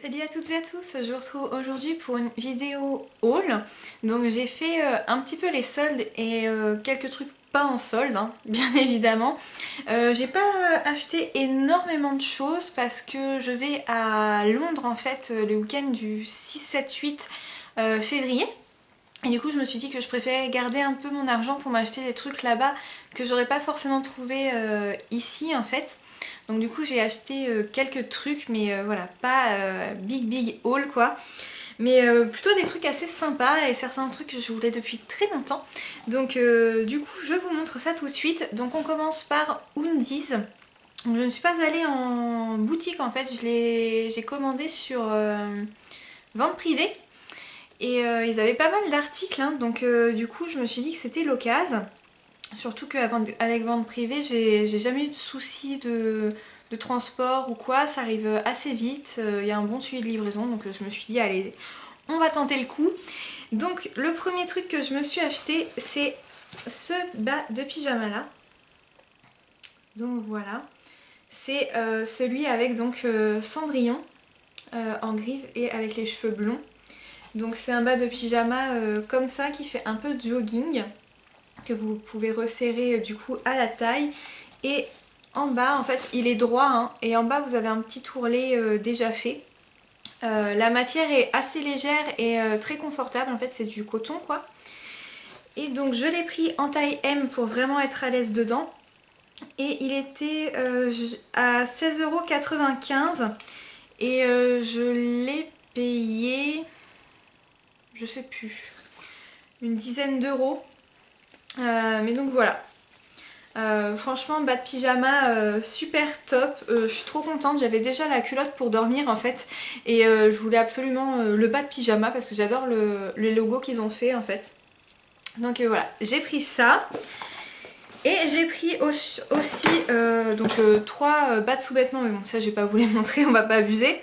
Salut à toutes et à tous, je vous retrouve aujourd'hui pour une vidéo haul. Donc j'ai fait un petit peu les soldes et quelques trucs pas en solde, hein, bien évidemment. J'ai pas acheté énormément de choses parce que je vais à Londres en fait le week-end du 6, 7, 8 février. Et du coup je me suis dit que je préférais garder un peu mon argent pour m'acheter des trucs là-bas que j'aurais pas forcément trouvé ici en fait. Donc du coup j'ai acheté quelques trucs mais voilà, pas big haul quoi. Mais plutôt des trucs assez sympas et certains trucs que je voulais depuis très longtemps. Donc du coup je vous montre ça tout de suite. Donc on commence par Undies. Donc, je ne suis pas allée en boutique en fait, j'ai commandé sur vente privée. Et ils avaient pas mal d'articles, hein, donc du coup je me suis dit que c'était l'occasion. Surtout qu'avec vente privée, j'ai jamais eu de soucis de transport ou quoi, ça arrive assez vite, il y a un bon suivi de livraison, donc je me suis dit allez, on va tenter le coup. Donc le premier truc que je me suis acheté, c'est ce bas de pyjama là. Donc voilà, c'est celui avec donc Cendrillon en grise et avec les cheveux blonds. Donc c'est un bas de pyjama comme ça qui fait un peu de jogging, que vous pouvez resserrer du coup à la taille. Et en bas en fait il est droit, hein, et en bas vous avez un petit ourlet déjà fait. La matière est assez légère et très confortable, en fait c'est du coton quoi. Et donc je l'ai pris en taille M pour vraiment être à l'aise dedans. Et il était à 16,95 € et je l'ai payé, je sais plus, une dizaine d'euros. Mais donc voilà. Franchement, bas de pyjama super top. Je suis trop contente. J'avais déjà la culotte pour dormir en fait. Et je voulais absolument le bas de pyjama parce que j'adore le logo qu'ils ont fait en fait. Donc voilà, j'ai pris ça. Et j'ai pris aussi donc 3 bas de sous-vêtements. Mais bon, ça je vais pas vous les montrer, on va pas abuser.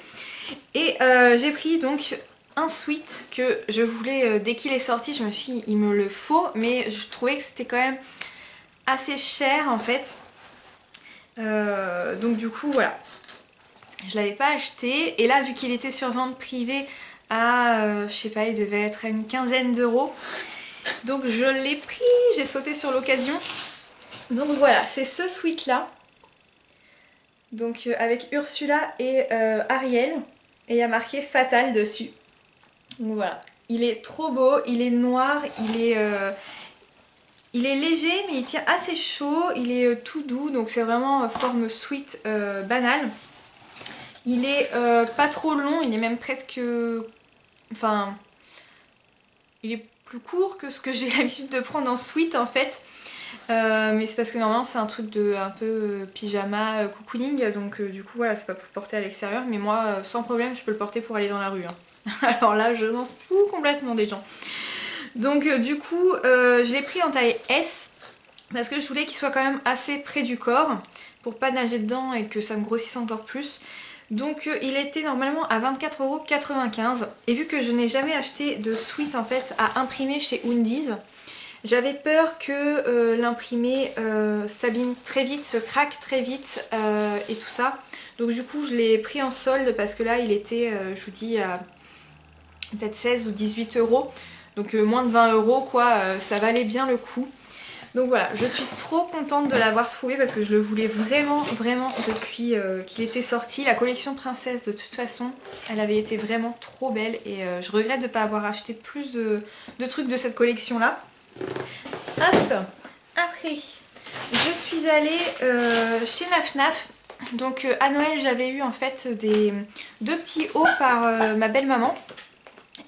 Et j'ai pris donc un sweat que je voulais, dès qu'il est sorti, je me suis dit il me le faut. Mais je trouvais que c'était quand même assez cher en fait. Donc du coup voilà, je l'avais pas acheté et là vu qu'il était sur vente privée à je sais pas, il devait être à une quinzaine d'euros, donc je l'ai pris, j'ai sauté sur l'occasion. Donc voilà, c'est ce sweat là, donc avec Ursula et Ariel, et il y a marqué Fatal dessus. Donc voilà, il est trop beau, il est noir, il est léger mais il tient assez chaud, il est tout doux, donc c'est vraiment forme sweat banale. Il est pas trop long, il est même presque... Enfin... Il est plus court que ce que j'ai l'habitude de prendre en sweat en fait. Mais c'est parce que normalement c'est un truc de un peu pyjama, cocooning, donc du coup voilà, c'est pas pour le porter à l'extérieur, mais moi sans problème je peux le porter pour aller dans la rue, hein. Alors là je m'en fous complètement des gens. Donc du coup je l'ai pris en taille S parce que je voulais qu'il soit quand même assez près du corps pour pas nager dedans et que ça me grossisse encore plus. Donc il était normalement à 24,95 € et vu que je n'ai jamais acheté de sweat en fait à imprimer chez Undies, j'avais peur que l'imprimé s'abîme très vite, se craque très vite et tout ça. Donc du coup je l'ai pris en solde parce que là il était, je vous dis, à peut-être 16 ou 18 €. Donc moins de 20 € quoi, ça valait bien le coup. Donc voilà, je suis trop contente de l'avoir trouvé parce que je le voulais vraiment depuis qu'il était sorti. La collection princesse de toute façon, elle avait été vraiment trop belle et je regrette de ne pas avoir acheté plus de trucs de cette collection là. Hop, après je suis allée chez Naf Naf. Donc à Noël j'avais eu en fait deux petits hauts par ma belle maman.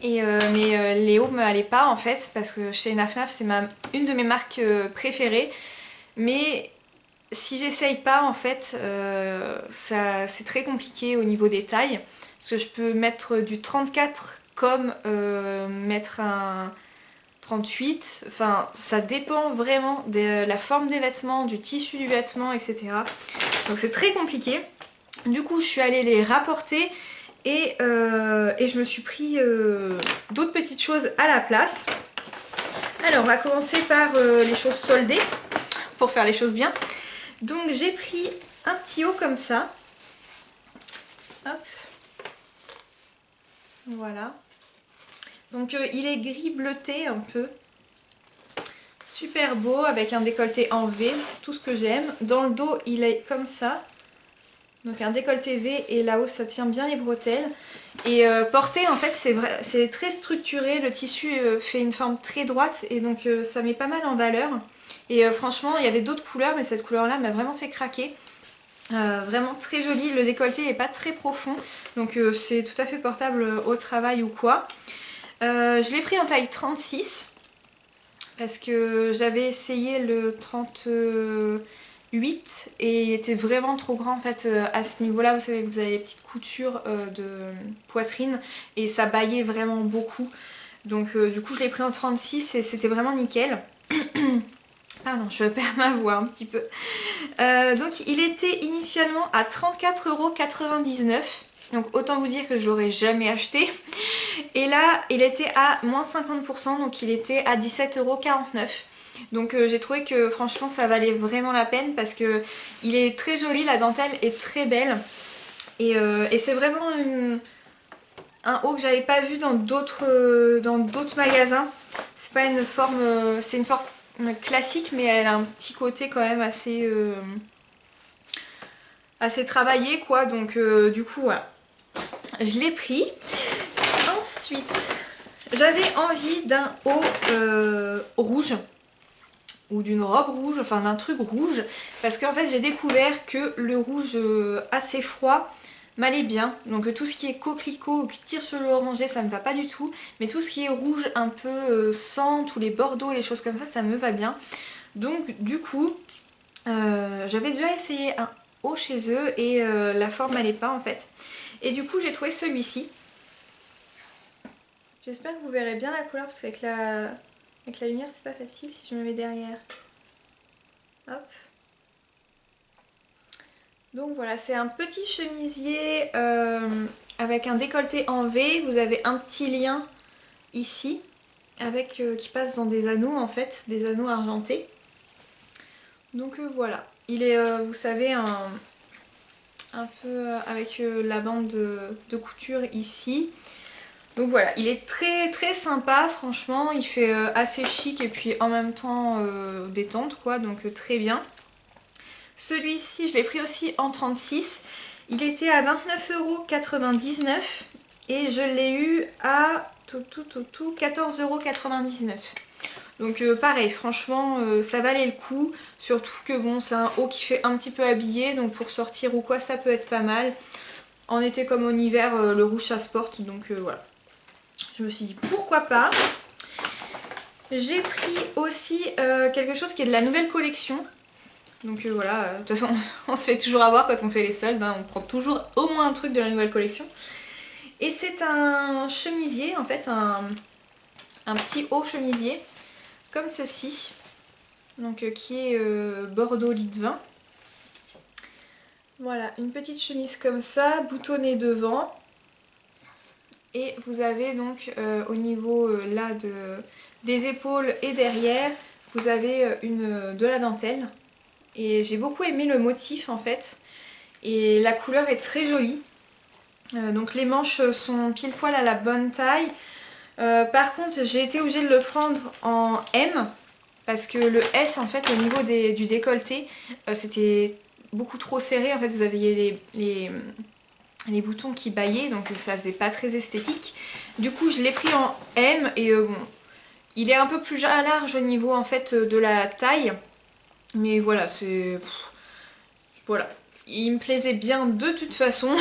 Mais les hauts me allaient pas en fait parce que chez Naf Naf c'est une de mes marques préférées, mais si j'essaye pas en fait c'est très compliqué au niveau des tailles parce que je peux mettre du 34 comme mettre un 38, enfin ça dépend vraiment de la forme des vêtements, du tissu du vêtement, etc. Donc c'est très compliqué. Du coup je suis allée les rapporter et je me suis pris d'autres petites choses à la place. Alors on va commencer par les choses soldées pour faire les choses bien. Donc j'ai pris un petit haut comme ça. Hop. Voilà. Donc il est gris bleuté un peu. Super beau avec un décolleté en V, tout ce que j'aime. Dans le dos il est comme ça. Donc un décolleté V et là-haut ça tient bien les bretelles. Et porté en fait c'est très structuré, le tissu fait une forme très droite et donc ça met pas mal en valeur. Et franchement il y avait d'autres couleurs mais cette couleur là m'a vraiment fait craquer. Vraiment très joli, le décolleté n'est pas très profond donc c'est tout à fait portable au travail ou quoi. Je l'ai pris en taille 36 parce que j'avais essayé le 38 et il était vraiment trop grand en fait à ce niveau là. Vous savez, vous avez les petites coutures de poitrine et ça baillait vraiment beaucoup, donc du coup je l'ai pris en 36 et c'était vraiment nickel. Pardon, je perds ma voix un petit peu. Donc il était initialement à 34,99 €. Donc autant vous dire que je l'aurais jamais acheté. Et là il était à moins 50%, donc il était à 17,49 €. Donc j'ai trouvé que franchement ça valait vraiment la peine parce que il est très joli, la dentelle est très belle. Et c'est vraiment un haut que j'avais pas vu dans d'autres magasins. C'est pas une forme, c'est une forme classique mais elle a un petit côté quand même assez travaillé quoi. Donc du coup voilà, je l'ai pris. Ensuite j'avais envie d'un haut rouge ou d'une robe rouge, enfin d'un truc rouge, parce qu'en fait j'ai découvert que le rouge assez froid m'allait bien. Donc tout ce qui est coquelicot ou qui tire sur le orangé ça me va pas du tout, mais tout ce qui est rouge un peu sang, tous les bordeaux, les choses comme ça me va bien. Donc du coup j'avais déjà essayé un haut chez eux et la forme m'allait pas en fait. Et du coup j'ai trouvé celui-ci. J'espère que vous verrez bien la couleur parce qu'avec la lumière c'est pas facile si je me mets derrière. Hop. Donc voilà, c'est un petit chemisier avec un décolleté en V. Vous avez un petit lien ici avec qui passe dans des anneaux en fait, des anneaux argentés. Donc voilà, il est, vous savez, un peu avec la bande de couture ici. Donc voilà, il est très très sympa franchement, il fait assez chic et puis en même temps détente quoi, donc très bien. Celui-ci je l'ai pris aussi en 36, il était à 29,99 € et je l'ai eu à 14,99 €. Donc pareil, franchement ça valait le coup, surtout que bon c'est un haut qui fait un petit peu habillé, donc pour sortir ou quoi ça peut être pas mal. En été comme en hiver le rouge ça se porte, donc voilà. Je me suis dit pourquoi pas. J'ai pris aussi quelque chose qui est de la nouvelle collection. Donc voilà, de toute façon on se fait toujours avoir quand on fait les soldes, hein, on prend toujours au moins un truc de la nouvelle collection. Et c'est un chemisier, en fait un petit haut chemisier, comme ceci. Donc qui est Bordeaux lit de vin. Voilà, une petite chemise comme ça, boutonnée devant. Et vous avez donc au niveau là des épaules et derrière, vous avez de la dentelle. Et j'ai beaucoup aimé le motif en fait. Et la couleur est très jolie. Donc les manches sont pile poil à la bonne taille. Par contre j'ai été obligée de le prendre en M. Parce que le S en fait au niveau du décolleté c'était beaucoup trop serré. En fait vous aviez les boutons qui baillaient, donc ça faisait pas très esthétique. Du coup je l'ai pris en M et bon, il est un peu plus large au niveau en fait de la taille, mais voilà, voilà, il me plaisait bien de toute façon.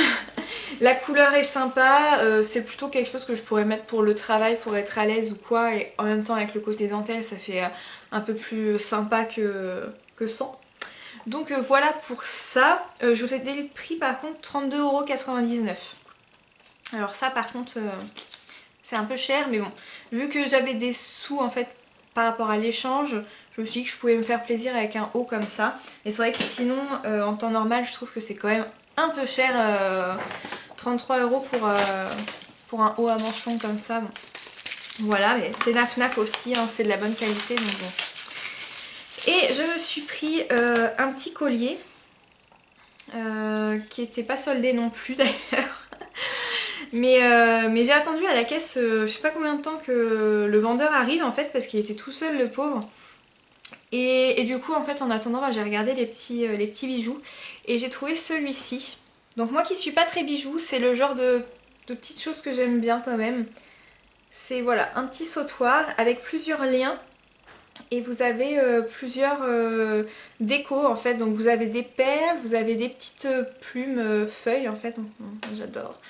La couleur est sympa, c'est plutôt quelque chose que je pourrais mettre pour le travail, pour être à l'aise ou quoi, et en même temps avec le côté dentelle ça fait un peu plus sympa que sans. Donc voilà pour ça. Je vous ai dit le prix par contre 32,99 €. Alors ça par contre c'est un peu cher, mais bon, vu que j'avais des sous en fait par rapport à l'échange, je me suis dit que je pouvais me faire plaisir avec un haut comme ça. Et c'est vrai que sinon en temps normal je trouve que c'est quand même un peu cher, 33 € pour un haut à manches longues comme ça. Bon. Voilà, mais c'est la FNAC aussi, hein, c'est de la bonne qualité donc bon. Et je me suis pris un petit collier qui était pas soldé non plus d'ailleurs. Mais j'ai attendu à la caisse, je sais pas combien de temps que le vendeur arrive en fait, parce qu'il était tout seul le pauvre. Et du coup en fait en attendant bah, j'ai regardé les petits bijoux et j'ai trouvé celui-ci. Donc moi qui suis pas très bijoux, c'est le genre de petites choses que j'aime bien quand même. C'est voilà un petit sautoir avec plusieurs liens et vous avez plusieurs décos en fait. Donc vous avez des perles, vous avez des petites plumes feuilles en fait, j'adore.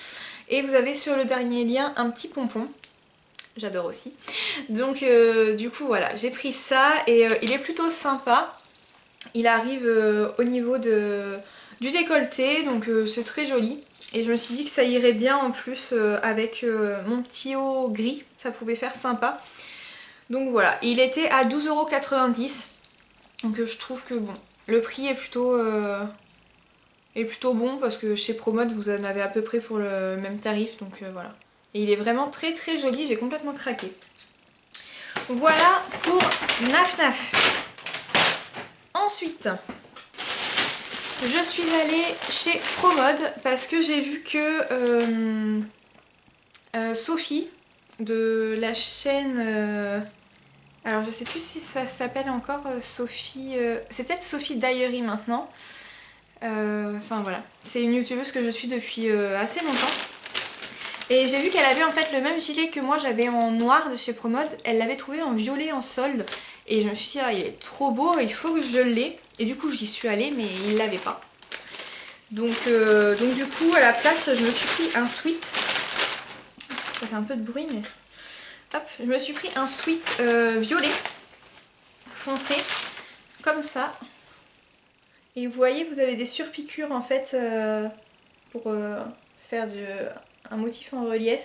Et vous avez sur le dernier lien un petit pompon. J'adore aussi. Donc du coup voilà, j'ai pris ça et il est plutôt sympa. Il arrive au niveau du décolleté, donc c'est très joli. Et je me suis dit que ça irait bien en plus avec mon petit haut gris, ça pouvait faire sympa. Donc voilà, il était à 12,90 €. Donc je trouve que bon, le prix est plutôt bon parce que chez Promode vous en avez à peu près pour le même tarif, donc voilà. Et il est vraiment très très joli, j'ai complètement craqué. Voilà pour Naf Naf. Ensuite, je suis allée chez Promode parce que j'ai vu que Sophie de la chaîne... alors je sais plus si ça s'appelle encore Sophie... c'est peut-être Sophie Diary maintenant. Enfin voilà, c'est une youtubeuse que je suis depuis assez longtemps. Et j'ai vu qu'elle avait en fait le même gilet que moi j'avais en noir de chez Promode. Elle l'avait trouvé en violet en solde. Et je me suis dit, ah, il est trop beau, il faut que je l'ai. Et du coup j'y suis allée mais il l'avait pas. Donc du coup à la place je me suis pris un sweat. Ça fait un peu de bruit mais... Hop, je me suis pris un sweat violet foncé. Comme ça. Et vous voyez vous avez des surpiqûres en fait pour faire un motif en relief.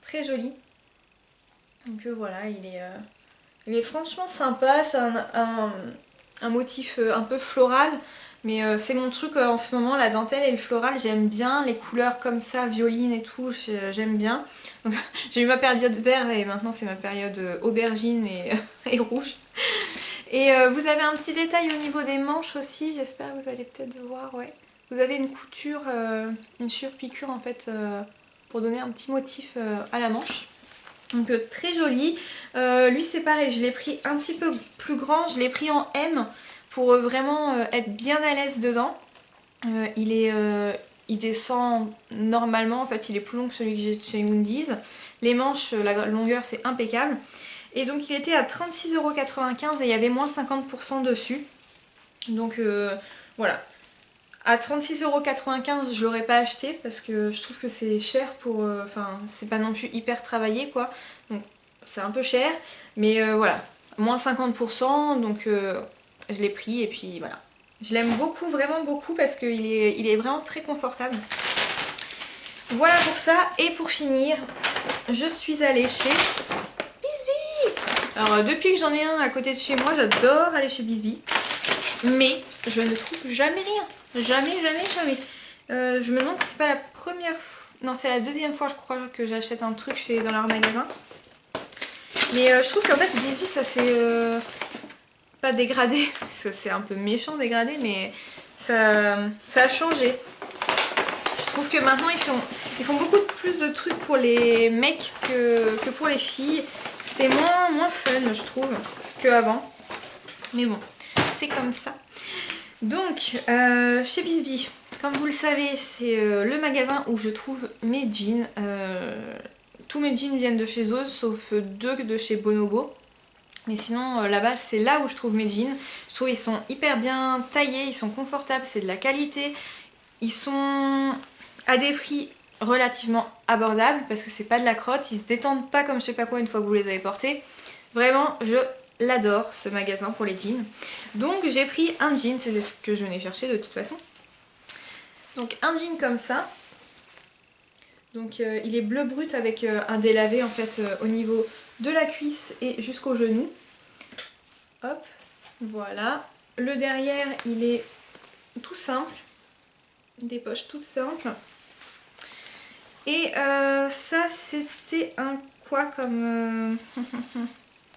Très joli. Donc voilà, il est franchement sympa, c'est un motif un peu floral, mais c'est mon truc en ce moment, la dentelle et le floral, j'aime bien, les couleurs comme ça, violine et tout, j'aime bien. J'ai eu ma période vert et maintenant c'est ma période aubergine et rouge. Et vous avez un petit détail au niveau des manches aussi, j'espère que vous allez peut-être voir, ouais. Vous avez une couture, une surpiqûre en fait, pour donner un petit motif à la manche. Donc très joli. Lui c'est pareil, je l'ai pris un petit peu plus grand, je l'ai pris en M pour vraiment être bien à l'aise dedans. Il descend normalement, en fait il est plus long que celui que j'ai chez Undies. Les manches, la longueur c'est impeccable. Et donc il était à 36,95 € et il y avait moins 50% dessus. Donc voilà. À 36,95 € je l'aurais pas acheté parce que je trouve que c'est cher pour... Enfin c'est pas non plus hyper travaillé quoi. Donc c'est un peu cher. Mais voilà, moins 50% donc je l'ai pris et puis voilà. Je l'aime beaucoup, vraiment beaucoup parce qu'il il est vraiment très confortable. Voilà pour ça. Et pour finir, je suis allée chez Bisbee. Alors depuis que j'en ai un à côté de chez moi, j'adore aller chez Bisbee. Mais je ne trouve jamais rien. Jamais, jamais, jamais. Je me demande si c'est pas la première fois... Non, c'est la deuxième fois, je crois, que j'achète un truc dans leur magasin. Mais je trouve qu'en fait, Bisbee, ça c'est... pas dégradé. Parce que c'est un peu méchant dégradé, mais ça a changé. Je trouve que maintenant, ils font beaucoup plus de trucs pour les mecs que pour les filles. C'est moins fun, je trouve, qu'avant. Mais bon, c'est comme ça. Donc, chez Bisbee, comme vous le savez, c'est le magasin où je trouve mes jeans. Tous mes jeans viennent de chez eux, sauf deux de chez Bonobo. Mais sinon, là-bas, c'est là où je trouve mes jeans. Je trouve qu'ils sont hyper bien taillés, ils sont confortables, c'est de la qualité. Ils sont à des prix relativement abordables, parce que c'est pas de la crotte. Ils se détendent pas comme je sais pas quoi une fois que vous les avez portés. Vraiment, je l'adore ce magasin pour les jeans. Donc j'ai pris un jean, c'est ce que je venais chercher de toute façon. Donc un jean comme ça. Donc il est bleu brut avec un délavé en fait au niveau de la cuisse et jusqu'au genou. Hop, voilà. Le derrière il est tout simple. Des poches toutes simples. Et ça c'était un quoi comme...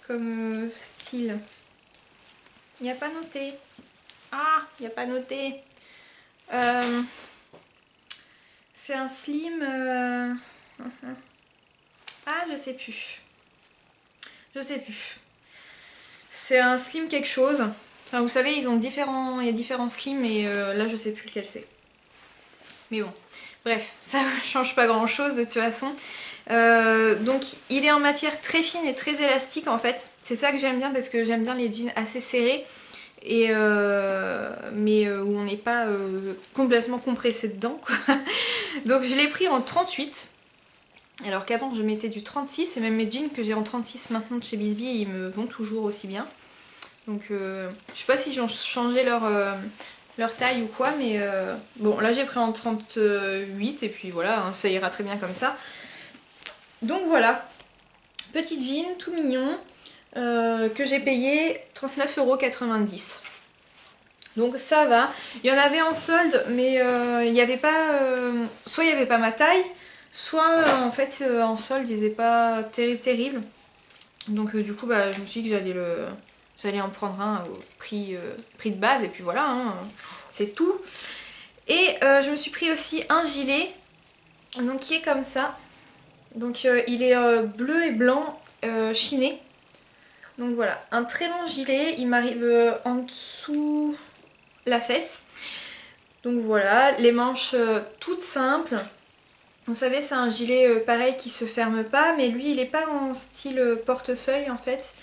comme style. Il n'y a pas noté. Ah, il n'y a pas noté. C'est un slim... Ah, je sais plus. Je sais plus. C'est un slim quelque chose. Enfin, vous savez, ils ont il y a différents slims et là, je sais plus lequel c'est. Mais bon, bref, ça ne change pas grand chose de toute façon. Donc il est en matière très fine et très élastique en fait. C'est ça que j'aime bien parce que j'aime bien les jeans assez serrés. Et mais où on n'est pas complètement compressé dedans quoi. Donc je l'ai pris en 38. Alors qu'avant je mettais du 36 et même mes jeans que j'ai en 36 maintenant de chez Bisbee ils me vont toujours aussi bien. Donc je sais pas si ils ont changé leur taille ou quoi, mais bon là j'ai pris en 38 et puis voilà, hein, ça ira très bien comme ça. Donc voilà, petit jean tout mignon que j'ai payé 39,90 €. Donc ça va, il y en avait en solde mais il n'y avait pas, soit il n'y avait pas ma taille, soit en fait en solde ils n'étaient pas terrible. Donc du coup bah, je me suis dit que j'allais en prendre un au prix de base et puis voilà, hein, c'est tout. Et je me suis pris aussi un gilet, donc qui est comme ça. Donc il est bleu et blanc chiné. Donc voilà, un très long gilet, il m'arrive en dessous la fesse. Donc voilà, les manches toutes simples. Vous savez, c'est un gilet pareil qui se ferme pas, mais lui il est pas en style portefeuille en fait.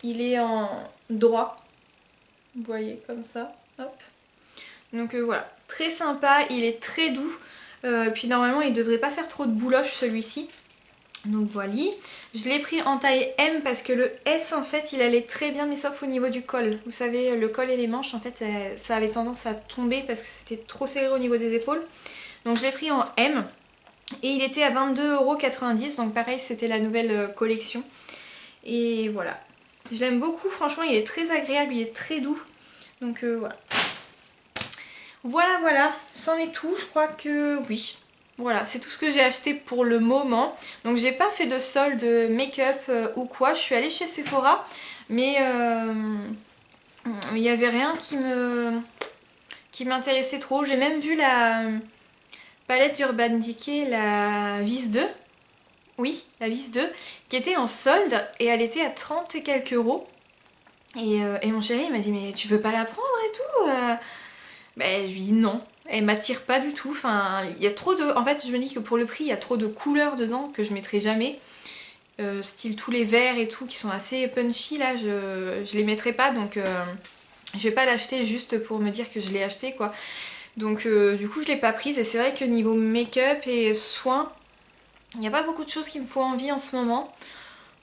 Il est en droit, vous voyez, comme ça, hop. Donc voilà, très sympa, il est très doux. Puis normalement il devrait pas faire trop de bouloche celui-ci. Donc voilà, je l'ai pris en taille M parce que le S en fait il allait très bien mais sauf au niveau du col. Vous savez le col et les manches en fait ça avait tendance à tomber parce que c'était trop serré au niveau des épaules. Donc je l'ai pris en M et il était à 22,90 € donc pareil c'était la nouvelle collection. Et voilà, je l'aime beaucoup franchement, il est très agréable, il est très doux. Donc voilà. Voilà, c'en est tout, je crois que oui. Voilà, c'est tout ce que j'ai acheté pour le moment. Donc j'ai pas fait de solde make-up ou quoi. Je suis allée chez Sephora, mais il n'y avait rien qui m'intéressait trop. J'ai même vu la palette d'Urban Decay, la Vis 2. Oui, la Vis 2, qui était en solde et elle était à 30 et quelques euros. Et mon chéri il m'a dit mais tu veux pas la prendre et tout Ben je lui dis non. Elle m'attire pas du tout, enfin il y a trop de... En fait je me dis que pour le prix il y a trop de couleurs dedans que je mettrai jamais. Style tous les verts et tout qui sont assez punchy là, je les mettrai pas donc je vais pas l'acheter juste pour me dire que je l'ai acheté quoi. Donc du coup je l'ai pas prise et c'est vrai que niveau make-up et soins, il n'y a pas beaucoup de choses qui me font envie en ce moment.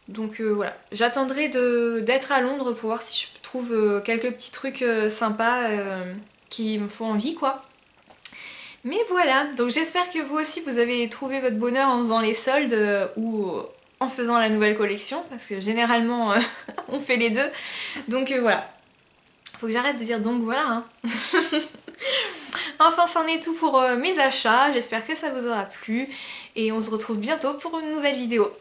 Donc voilà, j'attendrai d'être à Londres pour voir si je trouve quelques petits trucs sympas qui me font envie quoi. Mais voilà, donc j'espère que vous aussi vous avez trouvé votre bonheur en faisant les soldes ou en faisant la nouvelle collection, parce que généralement on fait les deux. Donc voilà, faut que j'arrête de dire donc voilà. Hein. Enfin c'en est tout pour mes achats, j'espère que ça vous aura plu et on se retrouve bientôt pour une nouvelle vidéo.